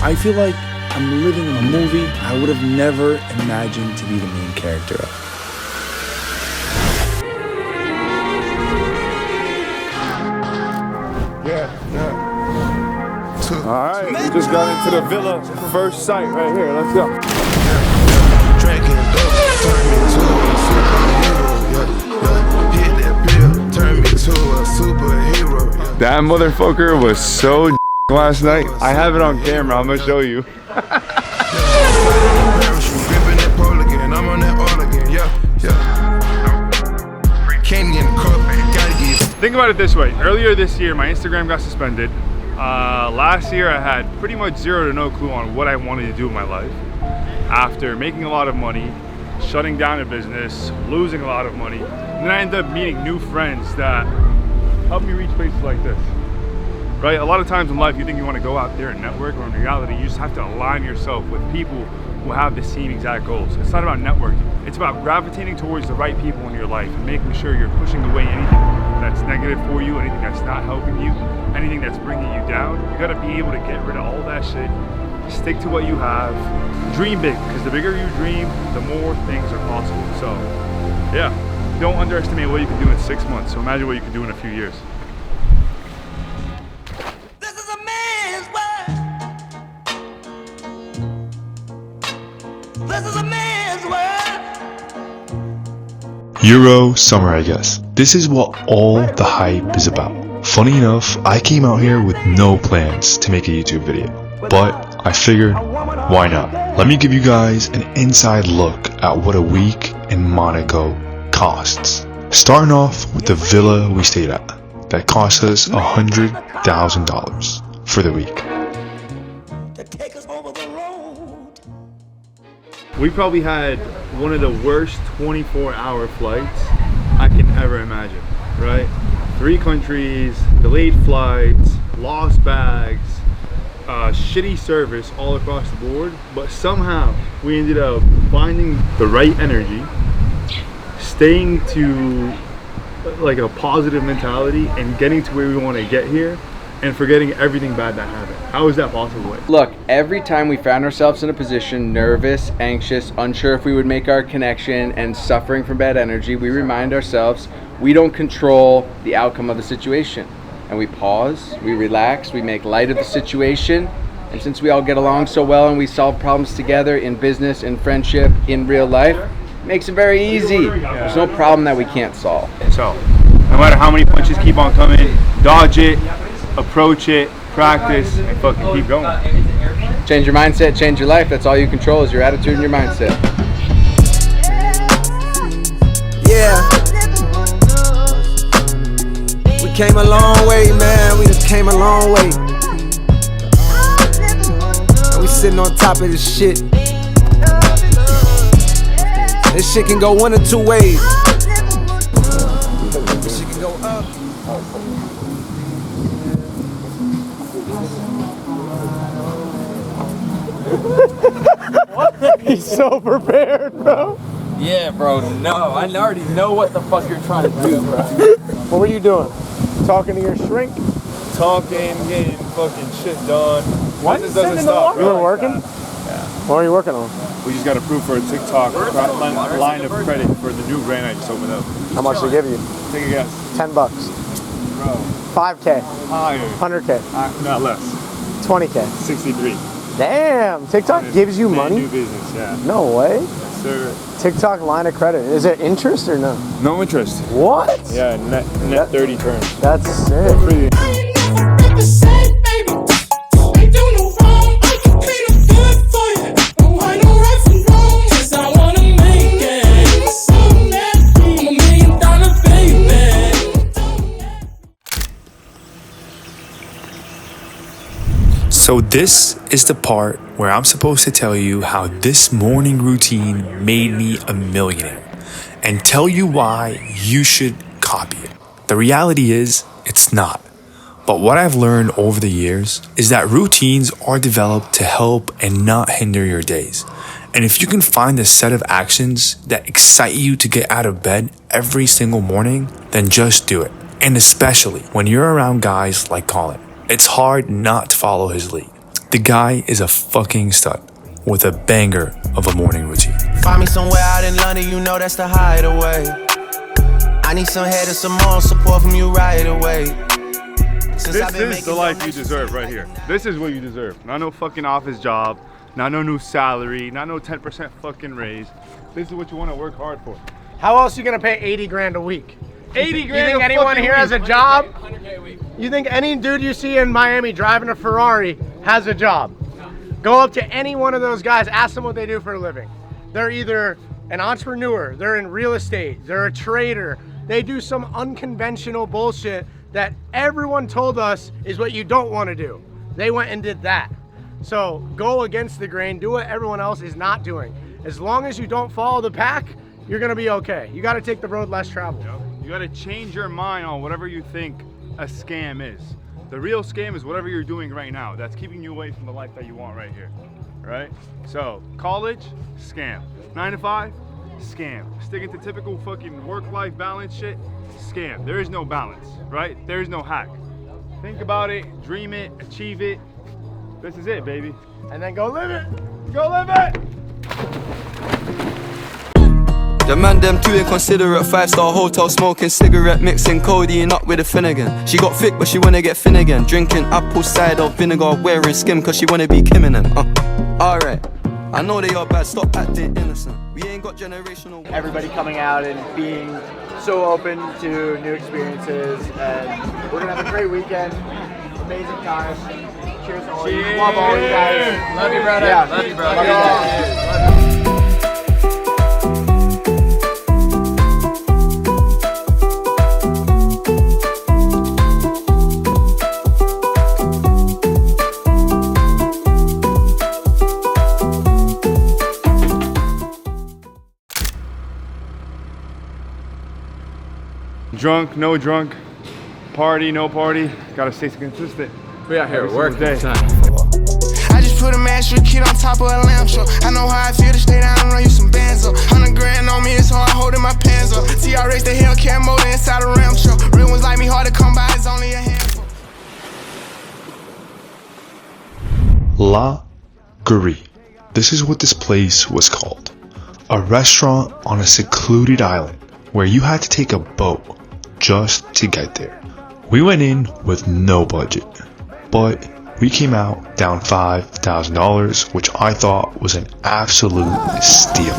I feel like I'm living a movie I would have never imagined to be the main character of. Alright, we just got into the villa. First sight right here. Let's go. That motherfucker was so last night. I have it on camera. I'm gonna show you. Think about it this way. Earlier this year, my Instagram got suspended. Last year, I had pretty much zero to no clue on what I wanted to do with my life. After making a lot of money, shutting down a business, losing a lot of money, and then I ended up meeting new friends that helped me reach places like this. Right? A lot of times in life, you think you want to go out there and network, or in reality, you just have to align yourself with people who have the same exact goals. It's not about networking. It's about gravitating towards the right people in your life and making sure you're pushing away anything that's negative for you, anything that's not helping you, anything that's bringing you down. You gotta be able to get rid of all that shit, stick to what you have, dream big, because the bigger you dream, the more things are possible. So, yeah, don't underestimate what you can do in 6 months. So imagine what you can do in a few years. This is a man's world. This is a man's world. Euro summer, I guess. This is what all the hype is about. Funny enough, I came out here with no plans to make a YouTube video, but I figured, why not? Let me give you guys an inside look at what a week in Monaco costs. Starting off with the villa we stayed at, that cost us $100,000 for the week. To take us over the road. We probably had one of the worst 24-hour flights I can ever imagine, right? 3 countries, delayed flights, lost bags, shitty service all across the board, but somehow we ended up finding the right energy, staying to like a positive mentality and getting to where we want to get here, and forgetting everything bad that happened. How is that possible? Look, every time we found ourselves in a position, nervous, anxious, unsure if we would make our connection, and suffering from bad energy, we remind ourselves we don't control the outcome of the situation. And we pause, we relax, we make light of the situation. And since we all get along so well and we solve problems together in business, in friendship, in real life, it makes it very easy. There's no problem that we can't solve. So, no matter how many punches keep on coming, dodge it, approach it, practice, and fucking keep going. Change your mindset, change your life. That's all you control is your attitude and your mindset. Yeah. We came a long way, man. We just came a long way. And we sitting on top of this shit. This shit can go one of 2 ways. This shit can go up. He's so prepared, bro. Yeah, bro, no, I already know what the fuck you're trying to do, bro. What were you doing? Talking to your shrink? Talking, getting fucking shit done. What? Business doesn't stop. You were working? Yeah. What were you working on? We just got approved for a TikTok line of credit for the new brand I just opened up. How much they give you? Take a guess. $10. Bro. 5K. Higher. 100K. Not less. 20K. 63. Damn. TikTok gives you money? New business, yeah. No way. Yes, sir. TikTok line of credit. Is it interest or no? No interest. What? Yeah, net 30 terms. That's sick. Pretty. So this is the part where I'm supposed to tell you how this morning routine made me a millionaire and tell you why you should copy it. The reality is, it's not. But what I've learned over the years is that routines are developed to help and not hinder your days. And if you can find a set of actions that excite you to get out of bed every single morning, then just do it. And especially when you're around guys like Colin. It's hard not to follow his lead. The guy is a fucking stud with a banger of a morning routine. Find me somewhere out in London, you know that's the hideaway. I need some head and some more support from you right away. This is the life you deserve right here. This is what you deserve. Not no fucking office job, not no new salary, not no 10% fucking raise. This is what you want to work hard for. How else are you gonna pay 80 grand a week? 80 You grand think a anyone fucking here week. has a job? 100K a week. You think any dude you see in Miami driving a Ferrari has a job? Go up to any one of those guys, ask them what they do for a living. They're either an entrepreneur, they're in real estate, they're a trader. They do some unconventional bullshit that everyone told us is what you don't want to do. They went and did that. So go against the grain, do what everyone else is not doing. As long as you don't follow the pack, you're gonna be okay. You gotta take the road less traveled. You gotta change your mind on whatever you think a scam is. The real scam is whatever you're doing right now. That's keeping you away from the life that you want right here, right? So, college, scam. 9 to 5, scam. Sticking to typical fucking work-life balance shit, scam. There is no balance, right? There is no hack. Think about it, dream it, achieve it. This is it, baby. And then go live it. Go live it! The man them too inconsiderate, 5-star hotel smoking cigarette, mixing codeine up with a Finnegan. She got thick but she wanna get thin again, drinking apple cider vinegar, wearing skim cause she wanna be Kim and them. Alright, I know they are bad, stop acting innocent. We ain't got generational. Everybody coming out and being so open to new experiences, and we're gonna have a great weekend. Amazing time. Cheers to all you. Love all you guys. Love you, brother. Yeah. Love you, brother. Love you all. Drunk, no drunk, party, no party. Gotta stay consistent. We out here Every working. single day. I just put a master kid on top of a lamp show. I know how I feel to stay down and run you some bands up. 100 grand on me, it's hard holding my pants up. TRX the Hellcat motor inside a Ram truck. Real ones like me hard to come by, it's only a handful. La Guri. This is what this place was called. A restaurant on a secluded island where you had to take a boat just to get there. We went in with no budget, but we came out down $5,000, which I thought was an absolute steal.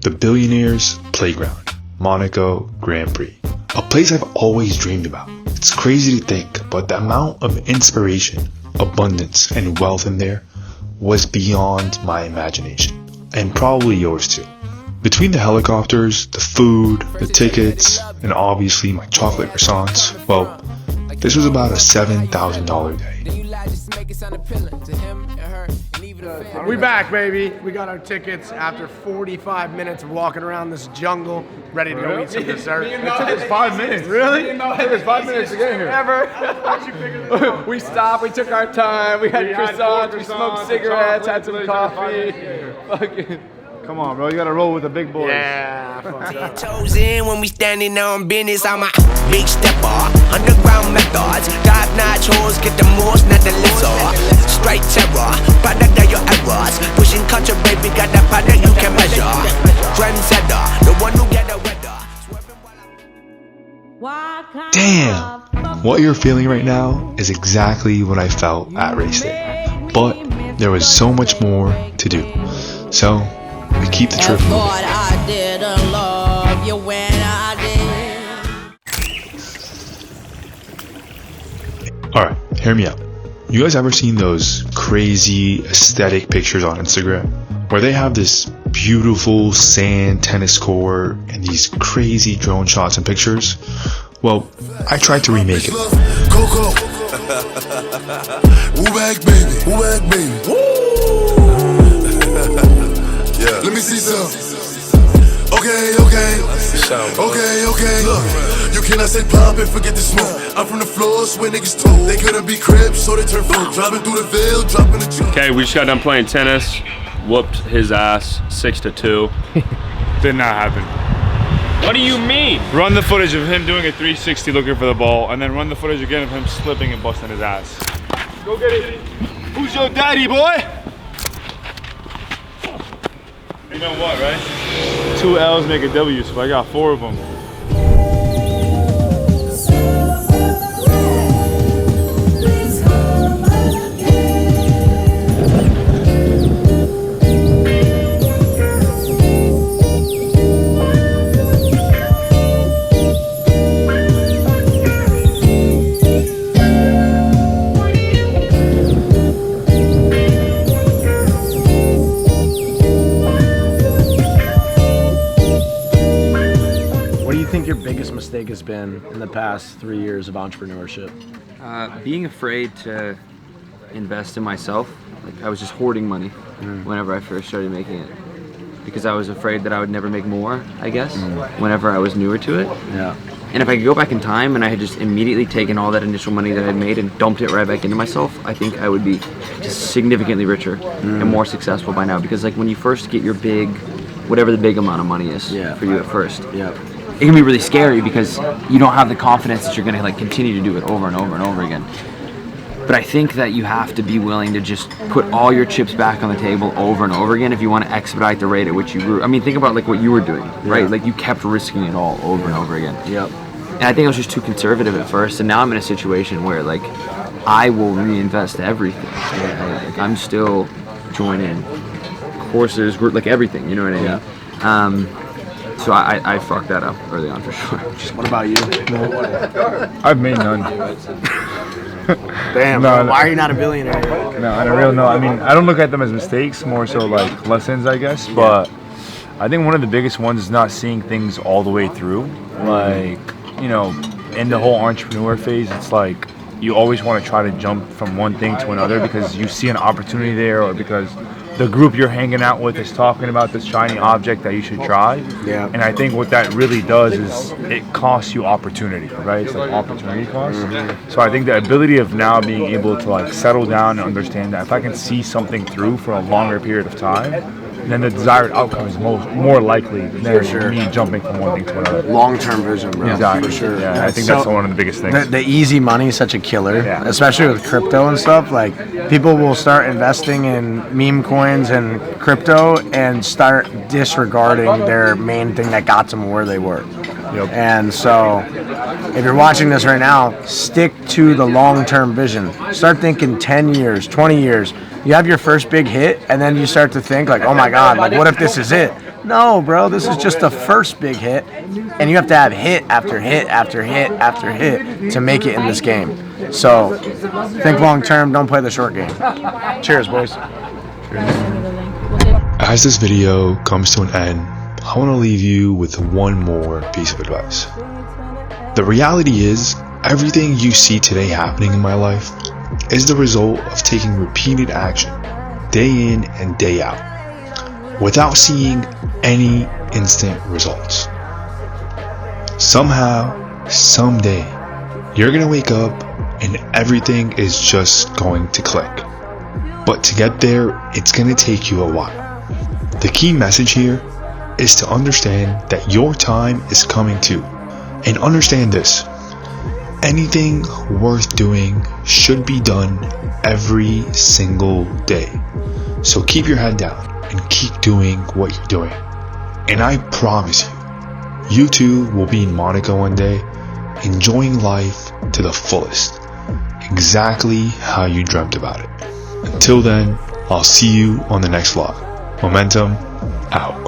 The Billionaires Playground, Monaco Grand Prix. A place I've always dreamed about. It's crazy to think, but the amount of inspiration, abundance, and wealth in there was beyond my imagination. And probably yours too. Between the helicopters, the food, the tickets, and obviously my chocolate croissants, well, this was about a $7,000 day. We back, baby. We got our tickets after 45 minutes of walking around this jungle, ready to go eat some dessert. It took us 5 minutes. Really? It took us 5 minutes to get here. Ever. We stopped, we took our time, we had croissants, we smoked cigarettes, had some coffee. Fucking. Come on, bro. You gotta roll with the big boys. Yeah. fuck that. Chosen when we standing on business, I'm a big stepper. Underground methods, top-notch hoes, get the most, not the lesser. Straight terror, product of your errors. Pushing culture, baby, got that product you can measure. Trendsetter, the one who get the weather. Damn! What you're feeling right now is exactly what I felt at race day. But there was so much more to do. So, we keep the trip moving. I didn't love you when I did. Alright, hear me out. You guys ever seen those crazy aesthetic pictures on Instagram? Where they have this beautiful sand tennis court and these crazy drone shots and pictures? Well, I tried to remake it. Coco. Woo back, baby. Woo back, baby. Woo. Yeah. Let me see some. yourself. Okay, look, you cannot say pop and forget the smoke. I'm from the floors where niggas told they couldn't be cribs, so they turned folk. Driving through the Ville, dropping the truck. Okay, we just got done playing tennis. Whooped his ass 6-2. Did not happen. What do you mean? Run the footage of him doing a 360 looking for the ball, and then run the footage again of him slipping and busting his ass. Go get it. Who's your daddy, boy? You know what, right? 2 L's make a W, so I got 4 of them. Your biggest mistake has been in the past 3 years of entrepreneurship? Being afraid to invest in myself. Like, I was just hoarding money whenever I first started making it, because I was afraid that I would never make more, I guess, whenever I was newer to it. Yeah. And if I could go back in time and I had just immediately taken all that initial money that I had made and dumped it right back into myself, I think I would be just significantly richer and more successful by now. Because like when you first get your big, whatever the big amount of money is for you at first, it can be really scary because you don't have the confidence that you're going to like continue to do it over and over and over again. But I think that you have to be willing to just put all your chips back on the table over and over again if you want to expedite the rate at which you grew. I mean, think about like what you were doing, right? Like you kept risking it all over and over again. Yep. And I think I was just too conservative at first, and now I'm in a situation where like I will reinvest everything. Like I'm still joining courses, like everything, you know what I mean? So I fucked that up early on for sure. What about you? I've made none. Damn, no, why are you not a billionaire? No, on a real note, I mean, I don't look at them as mistakes, more so like lessons, I guess. But I think one of the biggest ones is not seeing things all the way through. Like, you know, in the whole entrepreneur phase, it's like you always want to try to jump from one thing to another because you see an opportunity there, or because the group you're hanging out with is talking about this shiny object that you should try. Yeah. And I think what that really does is it costs you opportunity, right? It's like opportunity cost. So I think the ability of now being able to like settle down and understand that if I can see something through for a longer period of time, then the desired outcome is more likely than me jumping from one thing to another. Long-term vision, bro. Exactly. For sure. Yeah, I think that's one of the biggest things. The easy money is such a killer, especially with crypto and stuff. Like, people will start investing in meme coins and crypto and start disregarding their main thing that got them where they were. And so, if you're watching this right now, stick to the long-term vision. Start thinking 10 years, 20 years. You have your first big hit, and then you start to think like, oh my God, like what if this is it? No, bro, this is just the first big hit, and you have to have hit after hit after hit after hit to make it in this game. So, think long-term, don't play the short game. Cheers, boys. As this video comes to an end, I want to leave you with one more piece of advice. The reality is, everything you see today happening in my life is the result of taking repeated action, day in and day out, without seeing any instant results. Somehow, someday, you're gonna wake up and everything is just going to click. But to get there, it's gonna take you a while. The key message here is to understand that your time is coming too. And understand this: anything worth doing should be done every single day. So keep your head down and keep doing what you're doing. And I promise you, you too will be in Monaco one day, enjoying life to the fullest, exactly how you dreamt about it. Until then, I'll see you on the next vlog. Momentum out.